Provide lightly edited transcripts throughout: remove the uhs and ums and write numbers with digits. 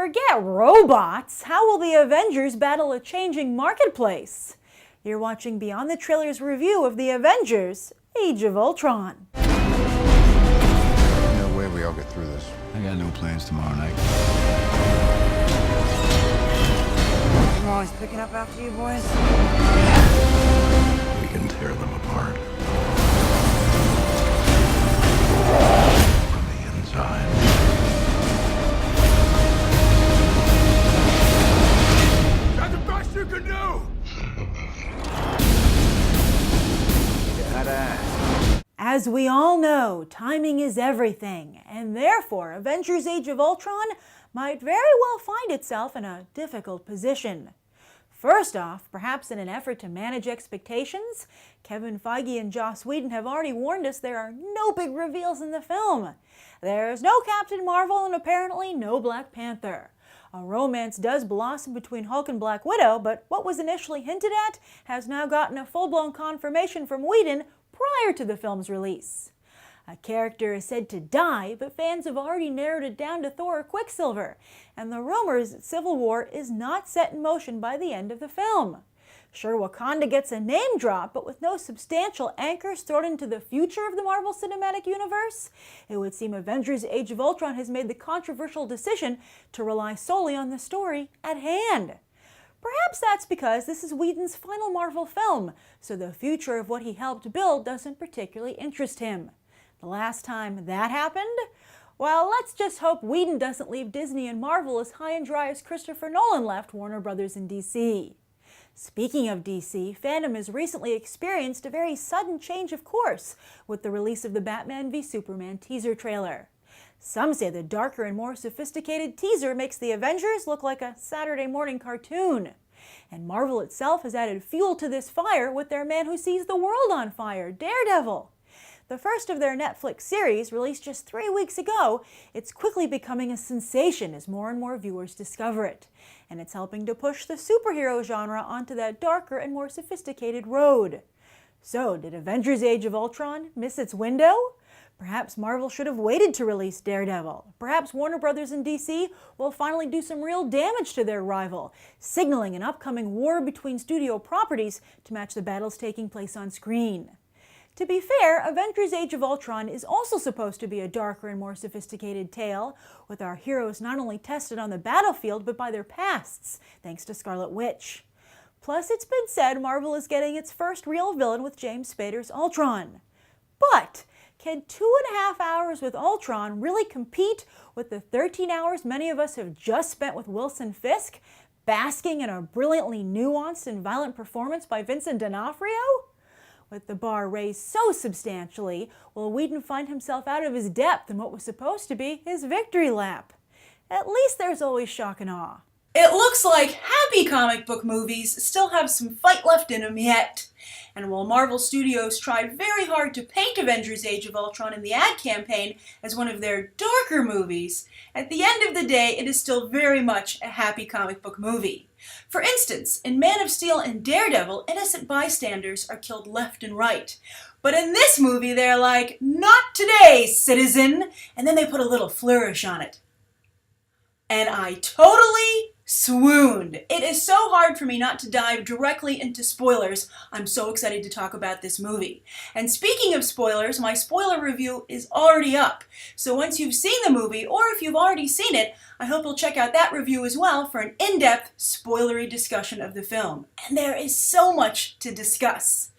Forget robots! How will the Avengers battle a changing marketplace? You're watching Beyond the Trailer's review of the Avengers, Age of Ultron. No way we all get through this. I got no plans tomorrow night. I'm always picking up after you boys. We can tear them apart. From the inside. That's the best you can do! As we all know, timing is everything, and therefore Avengers Age of Ultron might very well find itself in a difficult position. First off, perhaps in an effort to manage expectations, Kevin Feige and Joss Whedon have already warned us there are no big reveals in the film. There's no Captain Marvel and apparently no Black Panther. A romance does blossom between Hulk and Black Widow, but what was initially hinted at has now gotten a full-blown confirmation from Whedon prior to the film's release. A character is said to die, but fans have already narrowed it down to Thor or Quicksilver, and the rumors that Civil War is not set in motion by the end of the film. Sure, Wakanda gets a name drop, but with no substantial anchors thrown into the future of the Marvel Cinematic Universe, it would seem Avengers Age of Ultron has made the controversial decision to rely solely on the story at hand. Perhaps that's because this is Whedon's final Marvel film, so the future of what he helped build doesn't particularly interest him. The last time that happened? Well, let's just hope Whedon doesn't leave Disney and Marvel as high and dry as Christopher Nolan left Warner Brothers and DC. Speaking of DC, fandom has recently experienced a very sudden change of course with the release of the Batman v Superman teaser trailer. Some say the darker and more sophisticated teaser makes the Avengers look like a Saturday morning cartoon. And Marvel itself has added fuel to this fire with their man who sees the world on fire, Daredevil. The first of their Netflix series, released just 3 weeks ago, it's quickly becoming a sensation as more and more viewers discover it. And it's helping to push the superhero genre onto that darker and more sophisticated road. So, did Avengers Age of Ultron miss its window? Perhaps Marvel should have waited to release Daredevil. Perhaps Warner Brothers and DC will finally do some real damage to their rival, signaling an upcoming war between studio properties to match the battles taking place on screen. To be fair, Avengers Age of Ultron is also supposed to be a darker and more sophisticated tale, with our heroes not only tested on the battlefield but by their pasts, thanks to Scarlet Witch. Plus, it's been said Marvel is getting its first real villain with James Spader's Ultron. But can 2.5 hours with Ultron really compete with the 13 hours many of us have just spent with Wilson Fisk, basking in a brilliantly nuanced and violent performance by Vincent D'Onofrio? With the bar raised so substantially, will Whedon find himself out of his depth in what was supposed to be his victory lap? At least there's always shock and awe. It looks like happy comic book movies still have some fight left in them yet. And while Marvel Studios tried very hard to paint Avengers Age of Ultron in the ad campaign as one of their darker movies, at the end of the day it is still very much a happy comic book movie. For instance, in Man of Steel and Daredevil, innocent bystanders are killed left and right. But in this movie they're like, "Not today, citizen!" and then they put a little flourish on it. And I totally swooned. It is so hard for me not to dive directly into spoilers. I'm so excited to talk about this movie. And speaking of spoilers, my spoiler review is already up. So once you've seen the movie, or if you've already seen it, I hope you'll check out that review as well for an in-depth, spoilery discussion of the film. And there is so much to discuss.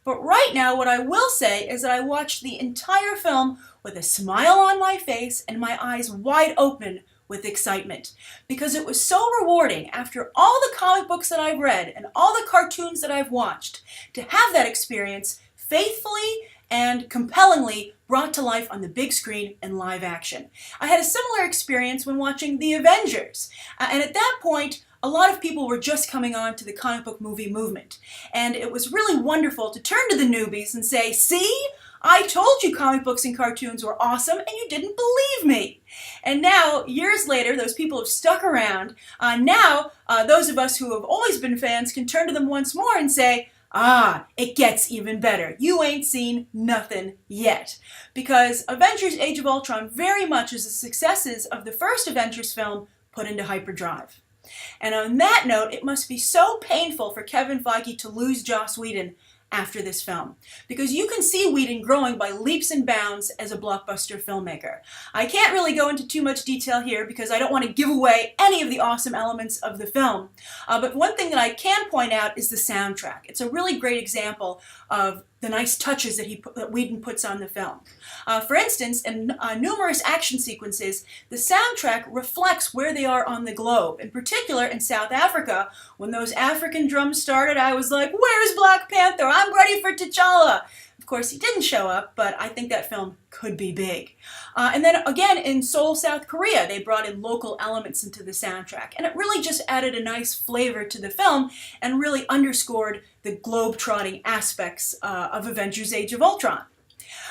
But right now, what I will say is that I watched the entire film with a smile on my face and my eyes wide open with excitement, because it was so rewarding after all the comic books that I've read and all the cartoons that I've watched to have that experience faithfully and compellingly brought to life on the big screen in live action. I had a similar experience when watching The Avengers, and at that point a lot of people were just coming on to the comic book movie movement, and it was really wonderful to turn to the newbies and say, "See? I told you comic books and cartoons were awesome and you didn't believe me." And now, years later, those people have stuck around. Now, those of us who have always been fans can turn to them once more and say, "Ah, it gets even better. You ain't seen nothing yet." Because Avengers Age of Ultron very much is the successes of the first Avengers film put into hyperdrive. And on that note, it must be so painful for Kevin Feige to lose Joss Whedon after this film, because you can see Whedon growing by leaps and bounds as a blockbuster filmmaker. I can't really go into too much detail here because I don't want to give away any of the awesome elements of the film, but one thing that I can point out is the soundtrack. It's a really great example of the nice touches that Whedon puts on the film. For instance, in numerous action sequences, the soundtrack reflects where they are on the globe. In particular, in South Africa, when those African drums started, I was like, where's Black Panther? I'm ready for T'Challa. Of course, he didn't show up, but I think that film could be big. And then again, in Seoul, South Korea, they brought in local elements into the soundtrack. And it really just added a nice flavor to the film and really underscored the globe-trotting aspects of Avengers Age of Ultron.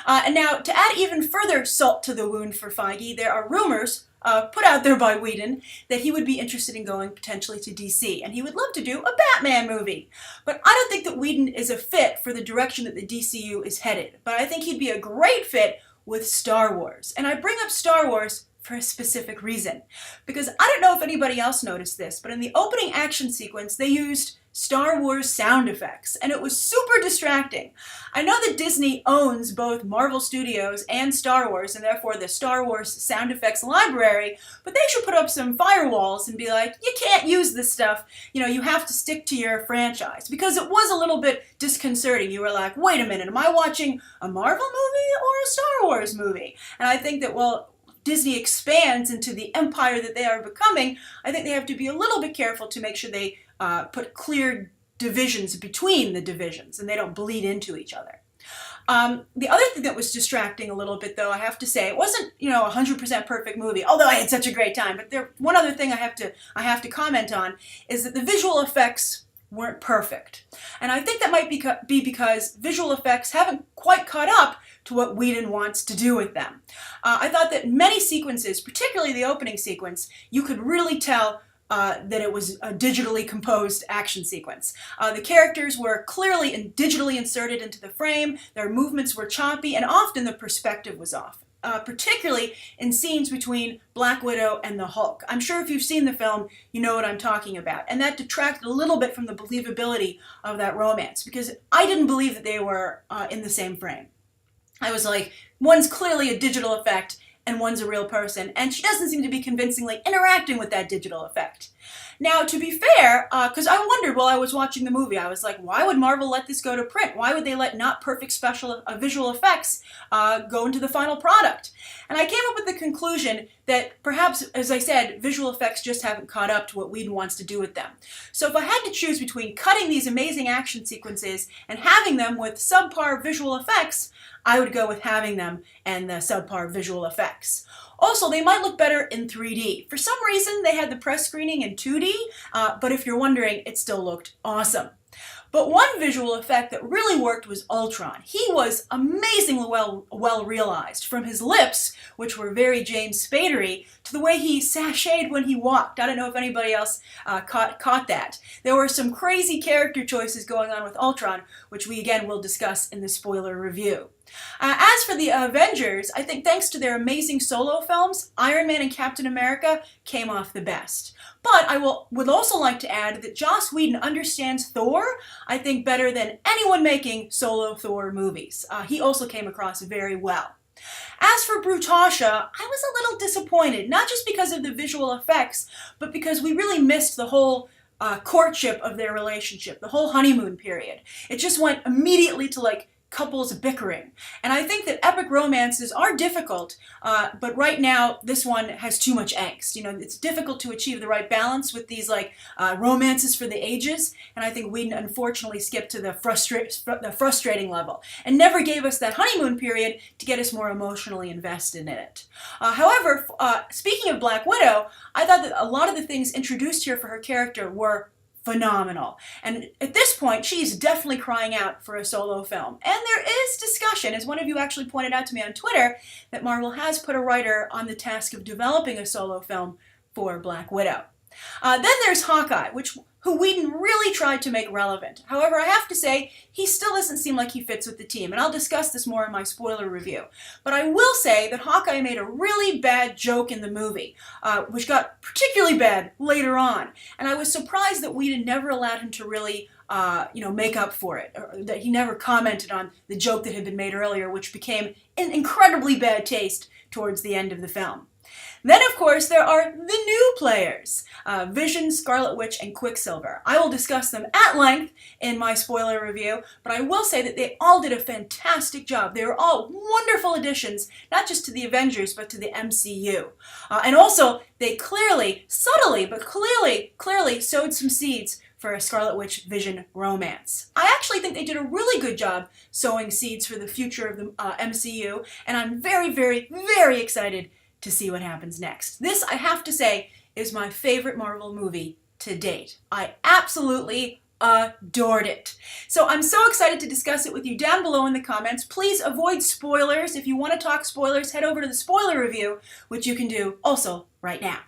And now, to add even further salt to the wound for Feige, there are rumors put out there by Whedon that he would be interested in going potentially to DC, and he would love to do a Batman movie. But I don't think that Whedon is a fit for the direction that the DCU is headed, but I think he'd be a great fit with Star Wars. And I bring up Star Wars for a specific reason, because I don't know if anybody else noticed this, but in the opening action sequence, they used Star Wars sound effects, and it was super distracting. I know that Disney owns both Marvel Studios and Star Wars, and therefore the Star Wars sound effects library, but they should put up some firewalls and be like, you can't use this stuff, you have to stick to your franchise, because it was a little bit disconcerting. You were like, wait a minute, am I watching a Marvel movie or a Star Wars movie? And I think that, well, Disney expands into the empire that they are becoming, I think they have to be a little bit careful to make sure they put clear divisions between the divisions and they don't bleed into each other. The other thing that was distracting a little bit, though, I have to say, it wasn't, a 100% perfect movie, although I had such a great time. But one other thing I have to comment on is that the visual effects weren't perfect. And I think that might be because visual effects haven't quite caught up to what Whedon wants to do with them. I thought that many sequences, particularly the opening sequence, you could really tell that it was a digitally composed action sequence. The characters were clearly and digitally inserted into the frame, their movements were choppy, and often the perspective was off, particularly in scenes between Black Widow and the Hulk. I'm sure if you've seen the film, you know what I'm talking about. And that detracted a little bit from the believability of that romance, because I didn't believe that they were in the same frame. I was like, one's clearly a digital effect, and one's a real person, and she doesn't seem to be convincingly interacting with that digital effect. Now, to be fair, because I wondered while I was watching the movie, I was like, why would Marvel let this go to print? Why would they let not perfect special visual effects go into the final product? And I came up with the conclusion that perhaps, as I said, visual effects just haven't caught up to what Whedon wants to do with them. So if I had to choose between cutting these amazing action sequences and having them with subpar visual effects, I would go with having them and the subpar visual effects. Also, they might look better in 3D. For some reason, they had the press screening in 2D, but if you're wondering, it still looked awesome. But one visual effect that really worked was Ultron. He was amazingly well realized, from his lips, which were very James Spadery, to the way he sashayed when he walked. I don't know if anybody else caught that. There were some crazy character choices going on with Ultron, which we again will discuss in the spoiler review. As for the Avengers, I think thanks to their amazing solo films, Iron Man and Captain America came off the best. But I would also like to add that Joss Whedon understands Thor, I think, better than anyone making solo Thor movies. He also came across very well. As for Brutasha, I was a little disappointed, not just because of the visual effects, but because we really missed the whole courtship of their relationship, the whole honeymoon period. It just went immediately to couples bickering. And I think that epic romances are difficult, but right now this one has too much angst. It's difficult to achieve the right balance with these romances for the ages, and I think Whedon unfortunately skipped to the frustrating level and never gave us that honeymoon period to get us more emotionally invested in it. However, speaking of Black Widow, I thought that a lot of the things introduced here for her character were phenomenal. And at this point, she's definitely crying out for a solo film. And there is discussion, as one of you actually pointed out to me on Twitter, that Marvel has put a writer on the task of developing a solo film for Black Widow. Then there's Hawkeye, who Whedon really tried to make relevant. However, I have to say, he still doesn't seem like he fits with the team, and I'll discuss this more in my spoiler review. But I will say that Hawkeye made a really bad joke in the movie, which got particularly bad later on. And I was surprised that Whedon never allowed him to really make up for it, or that he never commented on the joke that had been made earlier, which became in incredibly bad taste towards the end of the film. Then, of course, there are the new players, Vision, Scarlet Witch, and Quicksilver. I will discuss them at length in my spoiler review, but I will say that they all did a fantastic job. They were all wonderful additions, not just to the Avengers, but to the MCU. And also, they clearly, subtly, but clearly sowed some seeds for a Scarlet Witch Vision romance. I actually think they did a really good job sowing seeds for the future of the MCU, and I'm very, very, very excited to see what happens next. This, I have to say, is my favorite Marvel movie to date. I absolutely adored it. So I'm so excited to discuss it with you down below in the comments. Please avoid spoilers. If you want to talk spoilers, head over to the spoiler review, which you can do also right now.